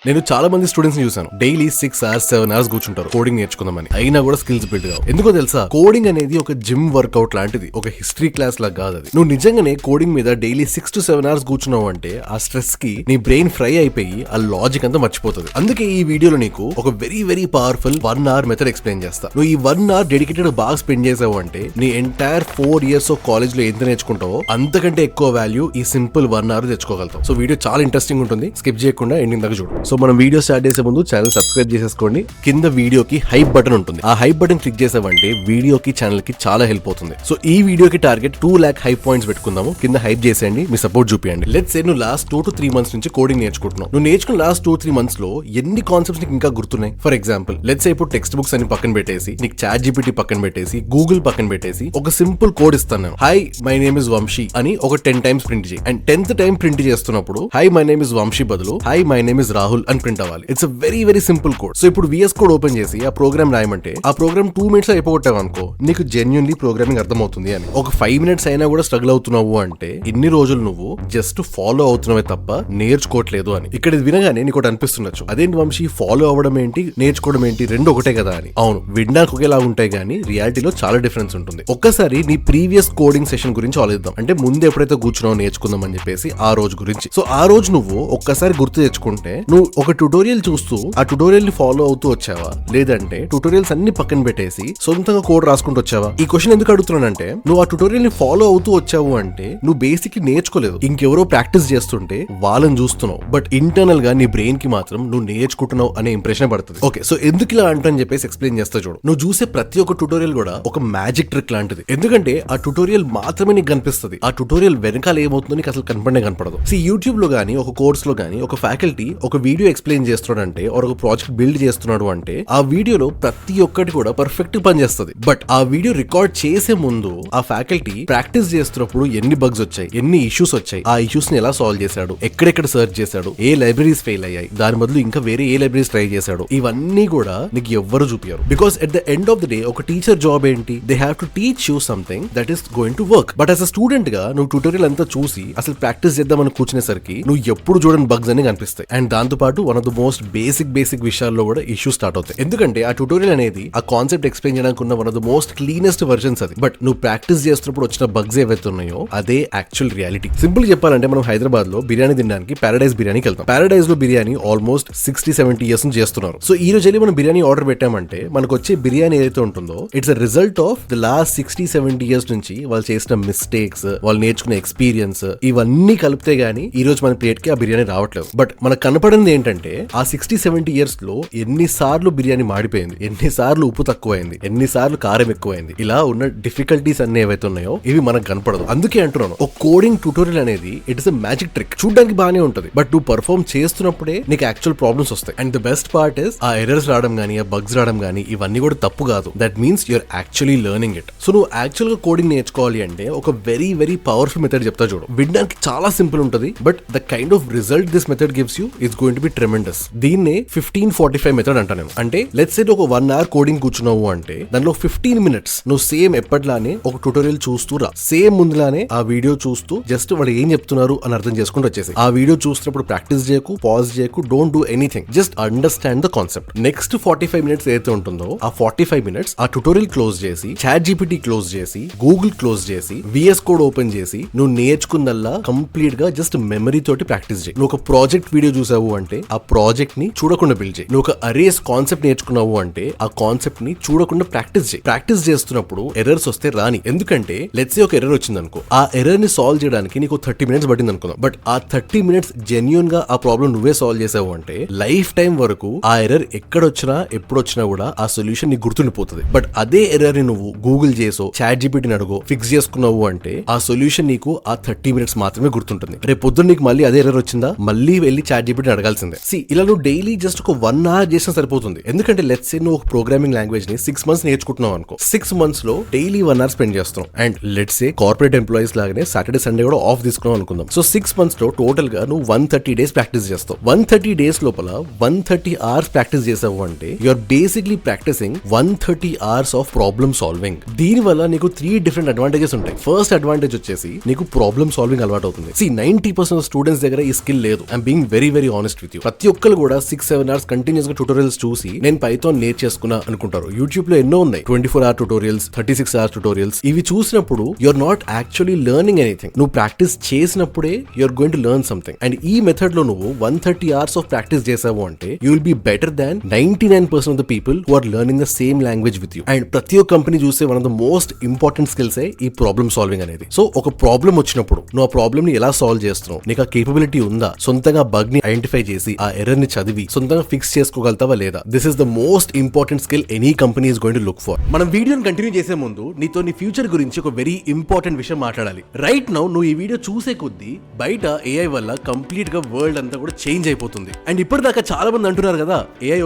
నేను చాలా మంది స్టూడెంట్స్ ని చూసాను. డైలీ 6 hours 7 hours కూర్చుంటారు కోడింగ్ నేర్చుకుందామని. అయినా కూడా స్కిల్స్ బిల్డ్ కావు. ఎందుకో తెలుసా? కోడింగ్ అనేది ఒక జిమ్ వర్కౌట్ లాంటిది, ఒక హిస్టరీ క్లాస్ లా కాదు అది. నువ్వు నిజంగానే కోడింగ్ మీద డైలీ 6 to 7 hours కూర్చున్నావు అంటే ఆ స్ట్రెస్ కి నీ బ్రెయిన్ ఫ్రై అయిపోయి ఆ లాజిక్ అంతా మర్చిపోతుంది. అందుకే ఈ వీడియోలో నీకు ఒక very very powerful 1 hour method explain చేస్తా. నువ్వు ఈ 1 hour డెడికేటెడ్ బాగా స్పెండ్ చేసావు అంటే నీ ఎంటైర్ 4 years ఆఫ్ కాలేజ్ లో ఎంత నేర్చుకుంటావో అంతకంటే ఎక్కువ వాల్యూ ఈ సింపుల్ 1 hour తెచ్చుకోగలుగుతావు. సో వీడియో చాలా ఇంట్రెస్టింగ్ ఉంటుంది, స్కిప్ చేయకుండా ఎండింగ్ దాకా చూడు. సో మనం వీడియో స్టార్ట్ చేసే ముందు ఛానల్ సబ్స్క్రైబ్ చేసేసుకోండి. కింద వీడియోకి హైప్ బటన్ ఉంటుంది, ఆ హైప్ బటన్ క్లిక్ చేసావంటే వీడియోకి ఛానల్ కి చాలా హెల్ప్ అవుతుంది. సో ఈ వీడియోకి టార్గెట్ 2 lakh హైప్ పాయింట్స్ పెట్టుకుందాము. కింద హైప్ చేసేయండి, మీ సపోర్ట్ చూపియండి. లెట్స్ సే నువ్వు లాస్ట్ 2 to 3 months నుంచి కోడింగ్ నేర్చుకుంటున్నావు. నువ్వు నేర్చుకున్న లాస్ట్ 2-3 months లో ఎన్ని కాన్సెప్ట్స్ నీకు ఇంకా గుర్తున్నాయి? ఫర్ ఎగ్జాంపుల్ లెట్స్ సే ఇప్పుడు టెక్స్ట్ బుక్స్ అని పక్కన పెట్టేసి, నీకు చాట్ జీపీటీ పక్కన పెట్టేసి, గూగుల్ పక్కన పెట్టేసి ఒక సింపుల్ కోడ్ ఇస్తాను నేను. Hi my name is Vamsi అని ఒక 10 times ప్రింట్ చేయి. అండ్ 10th time ప్రింట్ చేస్తున్నప్పుడు hi my name is Vamsi బదులు hi my name is Rahul అని ప్రింట్ అవ్వాలి. It's very very simple code. So ఇప్పుడు VS కోడ్ ఓపెన్ చేసి ఆ ప్రోగ్రామ్ రాయమంటే ఆ ప్రోగ్రామ్ 2 minutes అయిపోగొట్టావు అనుకో, నీకు జెన్యున్లీ ప్రోగ్రామింగ్ అర్థమవుతుంది అని. ఒక 5 minutes అయినా కూడా స్ట్రగుల్ అవుతున్నావు అంటే ఇన్ని రోజులు నువ్వు జస్ట్ ఫాలో అవుతున్నావే తప్ప నేర్చుకోవట్లేదు అని. ఇక్కడ ఇది వినగానే నీకు ఒకటి అనిపిస్తుండొచ్చు, అదేంటి వంశీ ఫాలో అవ్వడం ఏంటి నేర్చుకోవడం ఏంటి రెండు ఒకటే కదా అని. అవును, వినడానికి ఒకేలా ఉంటాయి కానీ రియాలిటీలో చాలా డిఫరెన్స్ ఉంటుంది. ఒక్కసారి నీ ప్రీవియస్ కోడింగ్ సెషన్ గురించి ఆలోచిద్దాం. అంటే ముందు ఎప్పుడైతే కూర్చున్నావు నేర్చుకుందాం అని చెప్పేసి ఆ రోజు గురించి. సో ఆ రోజు నువ్వు ఒక్కసారి గుర్తు తెచ్చుకుంటే, నువ్వు ఒక ట్యుటోరియల్ చూస్తూ ఆ ట్యుటోరియల్ ని ఫాలో అవుతూ వచ్చావా, లేదంటే ట్యుటోరియల్స్ అన్ని పక్కన పెట్టేసి సొంతంగా కోడ్ రాసుకుంటూ వచ్చావా? ఈ క్వశ్చన్ ఎందుకు అడుగుతున్నానంటే, నువ్వు ఆ ట్యుటోరియల్ ని ఫాలో అవుతూ వచ్చావు అంటే నువ్వు బేసిక్లీ నేర్చుకోలేదు, ఇంకెవరో ప్రాక్టీస్ చేస్తుంటే వాళ్ళని చూస్తున్నావు. బట్ ఇంటర్నల్ గా నీ బ్రెయిన్ కి మాత్రం నువ్వు నేర్చుకుంటున్నావు అనే ఇంప్రెషన్ పడుతుంది. ఓకే, సో ఎందుకు ఇలా అంటని చెప్పేసి ఎక్స్ప్లెయిన్ చేస్తా చూడు. నువ్వు చూసే ప్రతి ఒక్క ట్యుటోరియల్ కూడా ఒక మ్యాజిక్ ట్రిక్ లాంటిది. ఎందుకంటే ఆ ట్యుటోరియల్ మాత్రమే నీకు కనిపిస్తుంది, ఆ ట్యుటోరియల్ వెనకాల ఏమవుతుందో నీకు అసలు కనపడనే కనపడదు. యూట్యూబ్ లో గానీ, ఒక కోర్స్ లో గానీ, ఒక ఫ్యాకల్టీ ఒక వీడియో ఎక్స్ప్లెయిన్ చేస్తున్నాడంటే, ఒక ప్రాజెక్ట్ బిల్డ్ చేస్తున్నాడు అంటే ఆ వీడియోలో ప్రతి ఒక్కటి కూడా పర్ఫెక్ట్ పనిచేస్తుంది. బట్ ఆ వీడియో రికార్డ్ చేసే ముందు ఆ ఫ్యాకల్టీ ప్రాక్టీస్ చేస్తున్నప్పుడు ఎన్ని బగ్స్ వచ్చాయి, ఎన్ని ఇష్యూస్ వచ్చాయి, ఆ ఇష్యూస్ ని ఎలా సాల్వ్ చేశాడు, ఎక్కడెక్కడ సర్చ్ చేశాడు, ఏ లైబ్రరీస్ ఫెయిల్ అయ్యాయి, దాని బదులు ఇంకా వేరే ఏ లైబ్రరీస్ ట్రై చేశాడు, ఇవన్నీ కూడా నీకు ఎవ్వరు చూపించారు. Because at the end of the day ఒక టీచర్ జాబ్ ఏంటి? They have to teach you something that is going to work. But as a student గా నువ్వు ట్యూటోరియల్ అంతా చూసి అసలు ప్రాక్టీస్ చేద్దామని కూర్చునేసరికి నువ్వు ఎప్పుడు చూడని బగ్స్ అని కనిపిస్తాయి. అండ్ దాంతో పాటు one of the most basic విషయాల్లో కూడా ఇష్యూ స్టార్ట్ అవుతాయి. ఎందుకంటే ఆ ట్యూటోరియల్ అనేది ఆ కాన్సెప్ట్ ఎక్స్ప్లెయిన్ చేయడానికి ఉన్న one of the most cleanest versions అది. బట్ నువ్వు ప్రాక్టీస్ చేస్తున్నప్పుడు వచ్చిన బగ్స్ ఏవైతే ఉన్నాయో అదే యాక్చువల్ రియాలిటీ. సింపుల్ చెప్పాలంటే, మనం హైదరాబాద్ లో బిర్యానీ తినడానికి పారడైజ్ బిర్యానీకి వెళ్తాం. పారడైజ్ లో బిర్యానీ ఆల్మోస్ట్ 60-70 years నుంచి చేస్తున్నారు. సో ఈ రోజు వెళ్ళి మనం బిర్యానీ ఆర్డర్ పెట్టామంటే మనకు వచ్చే బిర్యానీ ఏదైతే ఉంటుందో it's a result of the last 60-70 years నుంచి వాళ్ళు చేసిన మిస్టేక్స్, వాళ్ళు నేర్చుకునే ఎక్స్పీరియన్స్, ఇవన్నీ కలిపితే గానీ ఈ రోజు మన ప్లేట్ కి ఆ బిర్యానీ రావట్లేదు. బట్ మనకు కనపడింది ఏంటంటే, ఆ 60-70 years లో ఎన్నిసార్లు బిర్యానీ మాడిపోయింది, ఎన్నిసార్లు ఉప్పు తక్కువైంది, ఎన్నిసార్లు కారం ఎక్కువైంది, ఇలా ఉన్న డిఫికల్టీస్ అన్ని ఏవైతే ఉన్నాయో ఇవి మనకు కనపడదు. అందుకే అంటున్నాను, ఒక కోడింగ్ ట్యూటోరియల్ అనేది it is a magic trick. చూడడానికి బాగానే ఉంటుంది, బట్ నువ్వు పర్ఫార్మ్ చేస్తున్నప్పుడే నీకు యాక్చువల్ ప్రాబ్లమ్స్ వస్తాయి. And the best part is, ఆ ఎర్రర్స్ రావడం గానీ, ఆ బగ్స్ రావడం గానీ ఇవన్నీ కూడా తప్పు కాదు. That means you're actually learning it. So నువ్వు యాక్చువల్ గా కోడింగ్ నేర్చుకోవాలి అంటే ఒక వెరీ వెరీ పవర్ఫుల్ మెథడ్ చెప్తా చూడు. వినడానికి చాలా సింపుల్ ఉంటుంది, but the kind of result this method gives you is going to B tremendous. దీన్నే 15-45 మెథడ్ అంటాను. అంటే లెట్స్ సే ఒక 1 hour కోడింగ్ కూర్చున్నావు అంటే దానిలో 15 minutes నువ్వు సేమ్ ఎప్పటిలానే ఒక ట్యూటోరియల్ చూస్తూ రా, సేమ్ ముందులానే ఆ వీడియో చూస్తూ జస్ట్ వాళ్ళు ఏం చెప్తున్నారు అని అర్థం చేసుకుంటూ వచ్చేసి ఆ వీడియో చూస్తున్నప్పుడు ప్రాక్టీస్ చేయకు, పాజ్ చేయకు, don't do anything, just understand the concept. Next 45 minutes ఏదైతే ఉంటుందో ఆ 45 minutes ఆ ట్యూటోరియల్ క్లోజ్ చేసి, చాట్ జీపీటీ క్లోజ్ చేసి, గూగుల్ క్లోజ్ చేసి, VS కోడ్ ఓపెన్ చేసి, నువ్వు నేర్చుకున్నల్లా కంప్లీట్ గా జస్ట్ మెమరీ తోటి ప్రాక్టీస్ చేయి. నువ్వు ఒక ప్రాజెక్ట్ వీడియో చూసావు అంటే ఆ ప్రాజెక్ట్ ని చూడకుండా బిల్డ్ చేయి. నువ్వు ఒక అరేస్ కాన్సెప్ట్ నేర్చుకున్నావు అంటే ఆ కాన్సెప్ట్ ని చూడకుండా ప్రాక్టీస్ చేయి. ప్రాక్టీస్ చేస్తున్నప్పుడు ఎర్రర్స్ వస్తే రాని. ఎందుకంటే లెట్స్ సే ఒక ఎర్రర్ వచ్చింది అనుకో, ఆ ఎర్రర్ ని సాల్వ్ చేయడానికి నీకు 30 minutes పట్టింది అనుకుందాం. బట్ ఆ 30 minutes జెన్యూన్ గా ఆ ప్రాబ్లం నువ్వే సాల్వ్ చేసావు అంటే లైఫ్ టైం వరకు ఆ ఎర్రర్ ఎక్కడొచ్చినా ఎప్పుడు వచ్చినా కూడా ఆ సొల్యూషన్ నీకు గుర్తుండిపోతుంది. బట్ అదే ఎర్రర్ ని నువ్వు గూగుల్ చేసో, చాట్ జీపీటీని అడుగో ఫిక్స్ చేసుకున్నావు అంటే ఆ సొల్యూషన్ నీకు ఆ 30 minutes మాత్రమే గుర్తుంటుంది. రేపు పొద్దున్న నీకు మళ్ళీ అదే ఎర్రర్ వచ్చిందా, మళ్ళీ వెళ్ళి చాట్ జీపీటీని అడగాల్సిందే. ఇలా నువ్వు డైలీ జస్ట్ ఒక 1 hour చేసినా సరిపోతుంది. ఎందుకంటే లెట్స్ సే నువ్వు ఒక ప్రోగ్రామింగ్ లాంగ్వేజ్ ని 6 months నేర్చుకుంటున్నావు అనుకో, 6 months లో డైలీ 1 hour స్పెండ్ చేస్తున్నావు. And let's say corporate employees లాగానే సాటర్డే సండే కూడా ఆఫ్ తీసుకున్నావు అనుకుందాం. సో 6 months లో టోటల్ గా నువ్వు 130 days ప్రాక్టీస్ చేస్తావు. 130 days లోపల 130 hours ప్రాక్టీస్ చేసావు అంటే you're basically practising 130 hours of problem solving. దీని వల్ల నీకు 3 different అడ్వాంటేజెస్ ఉంటాయి. ఫస్ట్ అడ్వాంటేజ్ వచ్చేసి నీకు ప్రాబ్లమ్ సాల్వింగ్ అలవాటు అవుతుంది. 90% స్టూడెంట్స్ దగ్గర ఈ స్కిల్ లేదు. I'm being very honest with with you. ప్రతి ఒక్కరు కూడా 6-7 hours కంటిన్యూస్ గా ట్యూటోరియల్స్ చూసి నేను పైథాన్ నేర్చేసుకున్నా అనుకుంటారు. యూట్యూబ్ లో ఎన్నో ఉన్నాయి 24-hour ట్యూటోరియల్స్, 36-hour ట్యూటోరియల్స్. ఇవి చూసినప్పుడు you're not actually learning anything. నువ్వు ప్రాక్టీస్ చేసినప్పుడే you're going to learn something. And ఈ మెథడ్ లో నువ్వు 130 hours ఆఫ్ ప్రాక్టీస్ చేసావు అంటే you will be better than 99% of the people who are learning the same language with you. And ప్రతి ఒక్క company చూసే one of the most important skills ఈ problem solving అనేది. సో ఒక ప్రాబ్లం వచ్చినప్పుడు నువ్వు ఆ ప్రాబ్లమ్ ని ఎలా సాల్వ్ చేస్తున్నావు, నీకు ఆ కేపబిలిటీ ఉందా, సొంతంగా బగ్ ని ఐడెంటిఫై చేసి ఆ ఎర్రర్ ని చదివి సొంతంగా ఫిక్స్ చేసుకోగలుగుతావా లేదా. This is the most important skill any company is going to look for. మనం వీడియోని కంటిన్యూ చేసే ముందు నీతో నీ ఫ్యూచర్ గురించి ఒక వెరీ ఇంపార్టెంట్ విషయం మాట్లాడాలి. రైట్ నౌ నువ్వు ఈ వీడియో చూసే కొద్దీ బయట ఏఐ వల్ల కంప్లీట్ గా వరల్డ్ అంతా కూడా చేంజ్ అయిపోతుంది. అండ్ ఇప్పటిదాకా చాలా మంది అంటున్నారు కదా ఏఐ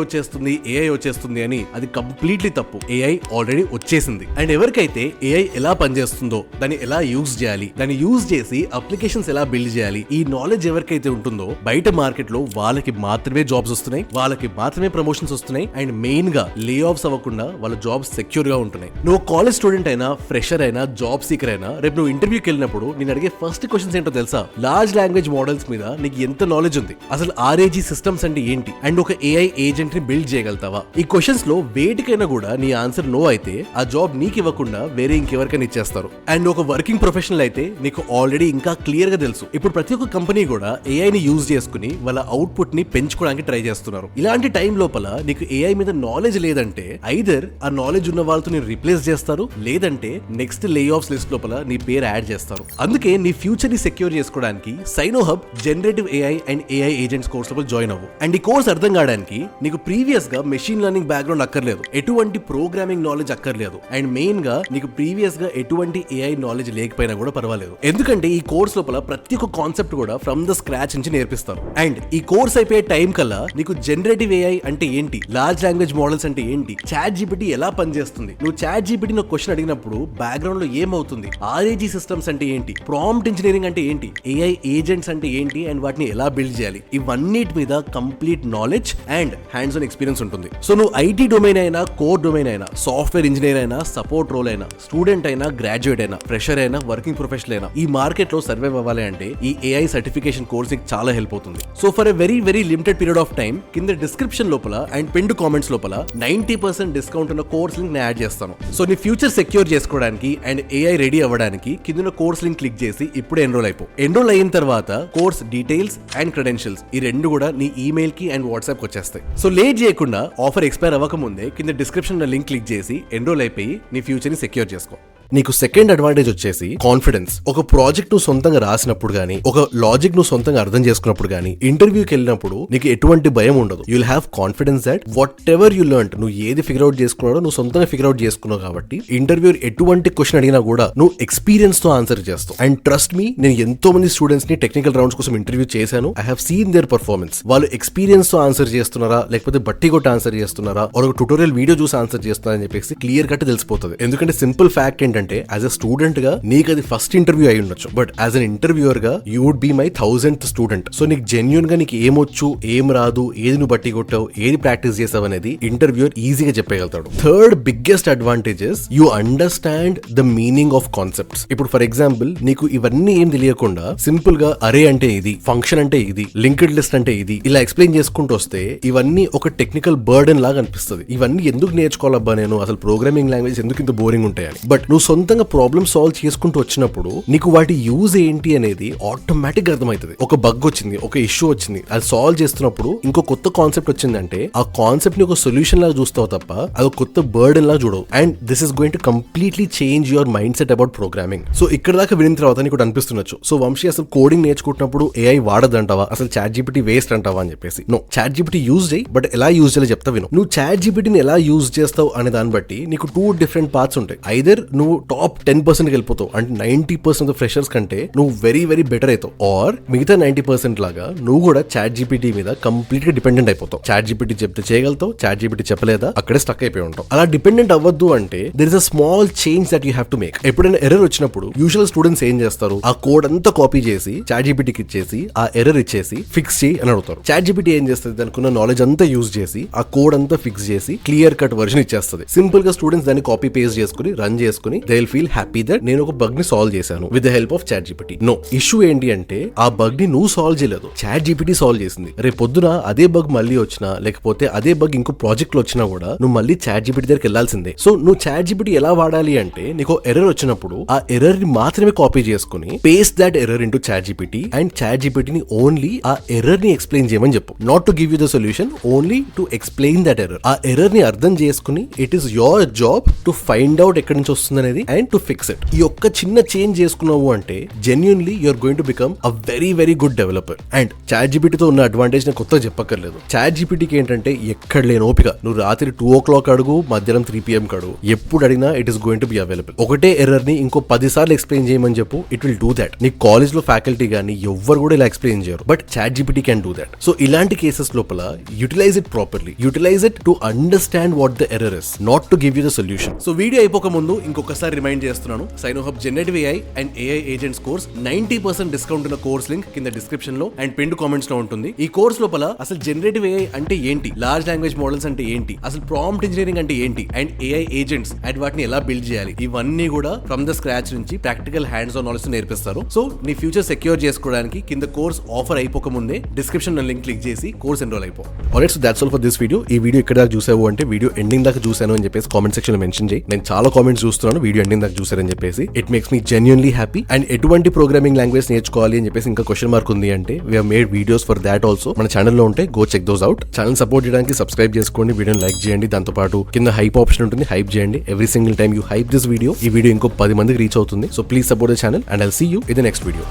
వచ్చేస్తుంది అని. అది కంప్లీట్లీ తప్పు. ఏఐ ఆల్రెడీ వచ్చేసింది. అండ్ ఎవరికైతే ఏఐ ఎలా పనిచేస్తుందో, దాన్ని ఎలా యూజ్ చేయాలి, దాన్ని యూజ్ చేసి అప్లికేషన్స్ ఎలా బిల్డ్ చేయాలి, ఈ నాలెడ్జ్ ఎవరికైతే ఉంటుందో బయట మార్కెట్ లో వాళ్ళకి మాత్రమే జాబ్స్ వస్తున్నాయి, వాళ్ళకి మాత్రమే ప్రమోషన్స్ వస్తున్నాయి. అండ్ మెయిన్ గా లే ఆఫ్స్ అవ్వకుండా వాళ్ళ జాబ్స్ సెక్యూర్ గా ఉంటున్నాయి. నువ్వు కాలేజ్ స్టూడెంట్ అయినా, ఫ్రెషర్ అయినా, జాబ్ సీకర్ అయినా, రేపు నువ్వు ఇంటర్వ్యూకి వెళ్ళినప్పుడు నేను అడిగే ఫస్ట్ క్వశ్చన్స్ ఏంటో తెలుసా? లార్జ్ లాంగ్వేజ్ మోడల్స్ మీద నీకు ఎంత నాలెడ్జ్ ఉంది, అసలు RAG సిస్టమ్స్ అంటే ఏంటి, అండ్ ఒక AI ఏజెంట్ ని బిల్డ్ చేయగలుగుతావా? ఈ క్వశ్చన్స్ లో వేటికైనా కూడా నీ ఆన్సర్ నో అయితే ఆ జాబ్ నీకు ఇవ్వకుండా వేరే ఇంకెవరికైనా ఇచ్చేస్తారు. అండ్ ఒక వర్కింగ్ ప్రొఫెషనల్ అయితే నీకు ఆల్రెడీ ఇంకా క్లియర్ గా తెలుసు. ఇప్పుడు ప్రతి ఒక్క కంపెనీ కూడా AI ని యూజ్ చేసుకుని వాళ్ళ అవుట్పుట్ ని పెంచుకోవడానికి ట్రై చేస్తున్నారు. ఇలాంటి టైం లోపల నీకు AI మీద నాలెడ్జ్ లేదంటే ఐదర్ ఆ నాలెడ్జ్ ఉన్న వాళ్ళతో నేను రీప్లేస్ చేస్తారు, లేదంటే నెక్స్ట్ లే ఆఫ్స్ లిస్ట్ లోపల నీ పేరు యాడ్ చేస్తారు. అందుకే నీ ఫ్యూచర్ ని సెక్యూర్ చేసుకోవడానికి సైనోహబ్ generative AI and AI agents course లో జాయిన్ అవ్వు. అండ్ ఈ కోర్స్ అర్థం కావడానికి నీకు ప్రీవియస్ గా మెషిన్ లెర్నింగ్ బ్యాక్గ్రౌండ్ అక్కర్లేదు, ఎటువంటి ప్రోగ్రామింగ్ నాలెడ్జ్ అక్కర్లేదు. అండ్ మెయిన్ గా నీకు ప్రీవియస్ గా ఎటువంటి AI నాలెడ్జ్ లేకపోయినా కూడా పర్వాలేదు. ఎందుకంటే ఈ కోర్స్ లోపల ప్రతి ఒక్క కాన్సెప్ట్ కూడా ఫ్రమ్ ద స్క్రాచ్ నుంచి నేర్పిస్తారు. అండ్ ఈ కోర్స్ అయిపోయే టైం కల్లా నీకు జనరేటివ్ AI అంటే ఏంటి, లార్జ్ లాంగ్వేజ్ మోడల్స్ అంటే ఏంటి, చాట్ జీపీటీ ఎలా పనిచేస్తుంది, నువ్వు చాట్ జీపీటీ ఒక క్వశ్చన్ అడిగినప్పుడు బ్యాక్గ్రౌండ్ లో ఏమవుతుంది, RAG సిస్టమ్స్ అంటే ఏంటి, ప్రాంప్ట్ ఇంజనీరింగ్ అంటే ఏంటి, AI ఏజెంట్స్ అంటే ఏంటి, అండ్ వాటిని ఎలా బిల్డ్ చేయాలి, ఇవన్నిటి మీద complete knowledge and hands on experience ఉంటుంది. సో నువ్వు IT డొమైన్ అయినా, కోర్ డొమైన్ అయినా, సాఫ్ట్వేర్ ఇంజనీర్ అయినా, సపోర్ట్ రోల్ అయినా, స్టూడెంట్ అయినా, గ్రాడ్యుయేట్ అయినా, ఫ్రెషర్ అయినా, వర్కింగ్ ప్రొఫెషనల్ అయినా, ఈ మార్కెట్ లో సర్వైవ్ అవ్వాలి అంటే ఈ AI సర్టిఫికేషన్ కోర్స్ నీకు చాలా హెల్ప్ అవుతుంది. So for a very very limited period of time కింద డిస్క్రిప్షన్ లోపల అండ్ పిన్డ్ కామెంట్స్ లోపల 90% డిస్కౌంట్ ఉన్న కోర్స్ లింక్ నేను యాడ్ చేస్తాను. సో నీ ఫ్యూచర్ సెక్యూర్ చేసుకోవడానికి అండ్ AI రెడీ అవ్వడానికి కింద కోర్స్ లింక్ క్లిక్ చేసి ఇప్పుడే ఎన్రోల్ అయిపో. ఎన్రోల్ అయిన తర్వాత కోర్స్ డీటెయిల్స్ అండ్ క్రెడెన్షియల్స్ ఈ రెండు కూడా నీ ఈమెయిల్ కి అండ్ వాట్సాప్ కి వచ్చేస్తాయి. సో లేట్ చేయకుండా ఆఫర్ ఎక్స్పైర్ అవ్వక ముందే కింద డిస్క్రిప్షన్ లో లింక్ క్లిక్ చేసి ఎన్రోల్ అయిపోయి నీ ఫ్యూచర్ ని సెక్యూర్ చేసుకో. నీకు సెకండ్ అడ్వాంటేజ్ వచ్చేసి కాన్ఫిడెన్స్. ఒక ప్రాజెక్ట్ నువ్వు సొంతంగా రాసినప్పుడు గానీ, ఒక లాజిక్ నువ్వు సొంతంగా అర్థం చేసుకున్నప్పుడు గానీ, ఇంటర్వ్యూకి వెళ్ళినప్పుడు నీకు ఎటువంటి భయం ఉండదు. You will have confidence that what ever you learn, నువ్వు ఏది ఫిగర్ అవుట్ చేసుకున్నాడో నువ్వు సొంతంగా ఫిగర్ అవుట్ చేసుకున్నావు కాబట్టి ఇంటర్వ్యూ ఎటువంటి క్వశ్చన్ అడిగినా కూడా నువ్వు ఎక్స్పీరియన్స్ తో ఆన్సర్ చేస్తావు. అండ్ ట్రస్ట్ మీ, నేను ఎంతో మంది స్టూడెంట్స్ ని టెక్నికల్ రౌండ్స్ కోసం ఇంటర్వ్యూ చేశాను. I have seen there performance. వాళ్ళు ఎక్స్పీరియన్స్ తో ఆన్సర్ చేస్తున్నారా, లేకపోతే బట్టి కొట్టి ఆన్సర్ చేస్తున్నారా, ఒక ట్యూటోరియల్ వీడియో చూసి ఆన్సర్ చేస్తున్నారా అని చెప్పేసి క్లియర్ కట్ తెలిసిపోతుంది. ఎందుకంటే సింపుల్ ఫ్యాక్ట్ ఏంటంటే యాజ్ అ స్టూడెంట్ గా నీకు అది ఫస్ట్ ఇంటర్వ్యూ అయి ఉండొచ్చు, బట్ యాజ్ అన్ ఇంటర్వ్యూయర్ గా you would be my 1000th student. So నీకు జెన్యూన్ గా నీకు ఏమొచ్చు, ఏం రాదు, ఏది నువ్వు బట్టి కొట్టావు, ఏది ప్రాక్టీస్ చేసావు అనేది ఇంటర్వ్యూయర్ ఈజీగా చెప్పగలుగుతాడు. Third biggest advantages you understand the meaning of concepts. ఇప్పుడు ఫర్ ఎగ్జాంపుల్ నీకు ఇవన్నీ ఏం తెలియకుండా సింపుల్ గా అరే అంటే ఇది, ఫంక్షన్ అంటే ఇది, లింక్డ్ లిస్ట్ అంటే ఇది, ఇలా ఎక్స్ప్లెయిన్ చేసుకుంటూ వస్తే ఇవన్నీ ఒక టెక్నికల్ బర్డెన్ లాగా అనిపిస్తుంది. ఇవన్నీ ఎందుకు నేర్చుకోవాలబ్బా నేను, అసలు ప్రోగ్రామింగ్ లాంగ్వేజ్ ఎందుకు ఇంత బోరింగ్ ఉంటాయని. బట్ నువ్వు సొంతంగా ప్రాబ్లమ్ సాల్వ్ చేసుకుంటూ వచ్చినప్పుడు నీకు వాటి యూజ్ ఏంటి అనేది ఆటోమేటిక్ గా అర్థమవుతుంది. ఒక బగ్ వచ్చింది, ఒక ఇష్యూ వచ్చింది, అది సాల్వ్ చేస్తున్నప్పుడు ఇంకో కొత్త కాన్సెప్ట్ వచ్చిందంటే ఆ కాన్సెప్ట్ ని ఒక సొల్యూషన్ లాగా చూస్తావు తప్ప అది ఒక కొత్త బర్డెన్ లాగా చూడవు. And this is going to completely change your mind set about programming. So ఇక్కడ దాకా వినిన తర్వాత నీకు అనిపిస్తుండొచ్చు, సో వంశీ అసలు కోడింగ్ నేర్చుకుంటున్నప్పుడు AI వాడదంటావా, అసలు చాట్ జీపీటీ వేస్ట్ అంటావా అని చెప్పేసి. నో, చాట్ జీపీటీ యూజ్ చేయి, బట్ ఎలా యూజ్ చేయాలో చెప్తా విను. నువ్వు చాట్ జీపీటీని ఎలా యూజ్ చేస్తావు అనే దాన్ని బట్టి నీకు 2 డిఫరెంట్ పార్ట్స్ ఉంటాయి. ఐదర్ నువ్వు టాప్ 10% వెళ్ళిపోతావు, అంటే 90% ఆఫ్ ఫ్రెషర్స్ కంటే నువ్వు వెరీ వెరీ బెటర్ అవుతావు, ఆర్ మిగతా 90% లాగా నువ్వు కూడా చాట్ జీపీటీ మీద కంప్లీట్ గా డిపెండెంట్ అయిపోతావు. చాట్ జీపీటీ చెప్తే చేయగలుగుతావు, చాట్ జీపీటీ చెప్పలేదా అక్కడే స్టక్ అయిపోయి ఉంటావు. అలా డిపెండెంట్ అవ్వద్దు అంటే there is a small change that you have to make. ఎప్పుడైనా ఎర్రర్ వచ్చినప్పుడు యూజువల్ స్టూడెంట్స్ ఏం చేస్తారు, ఆ కోడ్ అంతా కాపీ చేసి చాట్ జీపీటీకి ఇచ్చేసి ఆ ఎర్రర్ ఇచ్చేసి ఫిక్స్ చేయి అని అడుగుతారు. చాట్ జీపీటీ ఏం చేస్తుంది, దానికున్న నాలెడ్జ్ అంతా యూజ్ చేసి ఆ కోడ్ అంతా ఫిక్స్ చేసి క్లియర్ కట్ వర్షన్ ఇచ్చేస్తుంది. సింపుల్ గా స్టూడెంట్స్ దాన్ని కాపీ పేస్ట్ చేసుకుని రన్ చేసుకుని they will feel happy that నేను ఒక బగ్ ని సాల్వ్ చేశాను with the help of ChatGPT. No, issue ఏంటి అంటే ఆ బగ్ ని నువ్వు సాల్వ్ చేయలేదు, చాట్ జీపీటీ సాల్వ్ చేసింది. రేపు పొద్దున అదే బగ్ మళ్ళీ వచ్చినా లేకపోతే అదే బగ్ ఇంకో ప్రాజెక్ట్ లో వచ్చినా కూడా నువ్వు మళ్ళీ చాట్ జీపీటీ దగ్గరికి వెళ్లాల్సిందే. సో నువ్వు చాట్ జీపీటీ ఎలా వాడాలి అంటే నీకు ఎర్రర్ వచ్చినప్పుడు ఆ ఎర్రర్ ని మాత్రమే కాపీ చేసుకుని paste that error into chat GPT and chat జీపీటీని ఓన్లీ ఆ ఎర్రర్ ని ఎక్స్ప్లెయిన్ చేయమని చెప్పు. Not to give you the solution, only to explain that error. ఆ ఎర్రర్ ని అర్థం చేసుకుని it is your job to find out ఎక్కడి నుంచి వస్తుంది అనేది అండ్ టు ఫిక్స్ ఇట్. ఈ ఒక్క చిన్న చేంజ్ చేసుకున్నావు అంటే genuinely you're going to become a very good developer. And chat జీపీటీతో ఉన్న అడ్వాంటేజ్ నేను కొత్తగా చెప్పక్కర్లేదు. చాట్ జీపీటీకి ఏంటంటే ఎక్కడ లేని ఓపిక. నువ్వు రాత్రి 2 o'clock అడుగు, మధ్యాహ్నం 3 PM అడుగు, ఎప్పుడు అడిగినా it is going to be available. ఒకటే ఎర్రర్ ని ఇంకో 10 సార్లు ఎక్స్ప్లెయిన్ చేయమని చెప్పు, ఇట్ విల్ డూ దట్. నీ కాలేజ్ లో ఫ్యాకల్టీ గానీ ఎవ్వరు కూడా ఇలా ఎక్స్ప్లెయిన్ చేయరు, but chat GPT can do that. So ఇలాంటి కేసెస్ లోపల utilize it properly, utilize it to understand what the error is, not to give you the solution. So video అయిపోక ముందు ఇంకొకసారి రిమైండ్ చేస్తున్నాను, సైనోహబ్ generative AI and AI agents course 90% discount ఉన్న course link కింద description లో and pin comments లో ఉంటుంది. ఈ కోర్స్ లోపల అసలు జనరేటివ్ AI అంటే ఏంటి, లార్జ్ లాంగ్వేజ్ మోడల్స్ అంటే ఏంటి, అసలు ప్రాంప్ట్ ఇంజనీరింగ్ అంటే ఏంటి, అండ్ AI ఏజెంట్స్ అండ్ వాటిని ఎలా బిల్డ్ చేయాలి, ఇవన్నీ కూడా ఫ్రమ్ ద స్క్రాచ్ నుంచి ప్రాక్టికల్ హ్యాండ్స్ ఆన్ నాలెడ్జ్ నేర్పిస్తారు. సో నీ ఫ్యూచర్ సెక్యూర్ చేసుకోవడానికి కింద కోర్స్ ఆఫర్ అయిపోక ముందే డిస్క్రిప్షన్ లింక్ క్లిక్ చేసి కోర్స్ ఎన్రోల్ అయిపో. Alright, so that's all for this video. ఈ వీడియో ఇక్కడ దాకా చూసావు అంటే వీడియో ఎండింగ్ దాకా చూసాను అని చెప్పేసి కామెంట్ సెక్షన్ లో మెన్షన్ చేయి. నేను చాలా కామెంట్స్ చూస్తున్నాను వీడియో ఎండింగ్ దాకా చూసారని చెప్పేసి. It makes me genuinely happy. And ఎటువంటి ప్రోగ్రామింగ్ లాంగ్వేజ్ నేర్చుకోవాలి అని చెప్పేసి ఇంకా క్వశ్చన్ మార్క్ ఉంది అంటే we have made videos for that also. మన ఛానల్లో ఉంటే go check those out. Channel support చేయడానికి సబ్స్క్రైబ్ చేసుకోండి, వీడియోని లైక్ చేయండి, దాంతో పాటు కింద హైప్ ఆప్షన్ ఉంటుంది, హైప్ చేయండి. Every single time you hype this video, ఈ వీడియో ఇంకో 10 మందికి రీచ్ అవుతుంది. So please support the channel and I'll see you in the next video.